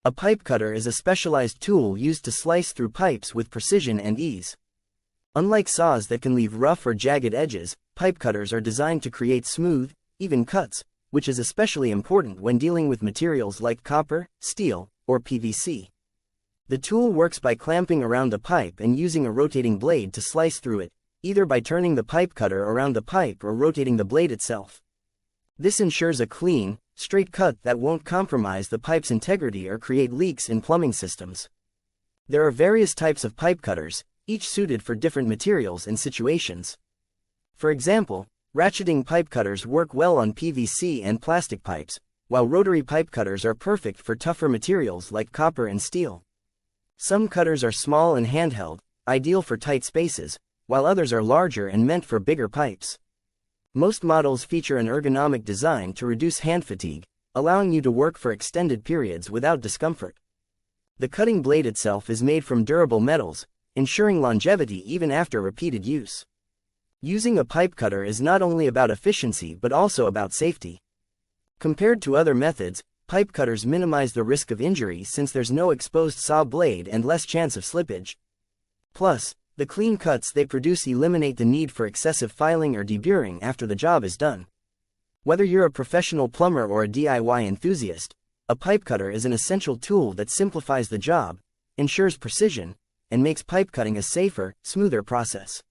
A pipe cutter is a specialized tool used to slice through pipes with precision and ease. Unlike saws that can leave rough or jagged edges, pipe cutters are designed to create smooth, even cuts, which is especially important when dealing with materials like copper, steel, or PVC. The tool works by clamping around the pipe and using a rotating blade to slice through it, either by turning the pipe cutter around the pipe or rotating the blade itself. This ensures a clean, straight cut that won't compromise the pipe's integrity or create leaks in plumbing systems. There are various types of pipe cutters, each suited for different materials and situations. For example, ratcheting pipe cutters work well on PVC and plastic pipes, while rotary pipe cutters are perfect for tougher materials like copper and steel. Some cutters are small and handheld, ideal for tight spaces, while others are larger and meant for bigger pipes. Most models feature an ergonomic design to reduce hand fatigue, allowing you to work for extended periods without discomfort. The cutting blade itself is made from durable metals, ensuring longevity even after repeated use. Using a pipe cutter is not only about efficiency but also about safety. Compared to other methods, pipe cutters minimize the risk of injury since there's no exposed saw blade and less chance of slippage. Plus, the clean cuts they produce eliminate the need for excessive filing or deburring after the job is done. Whether you're a professional plumber or a DIY enthusiast, a pipe cutter is an essential tool that simplifies the job, ensures precision, and makes pipe cutting a safer, smoother process.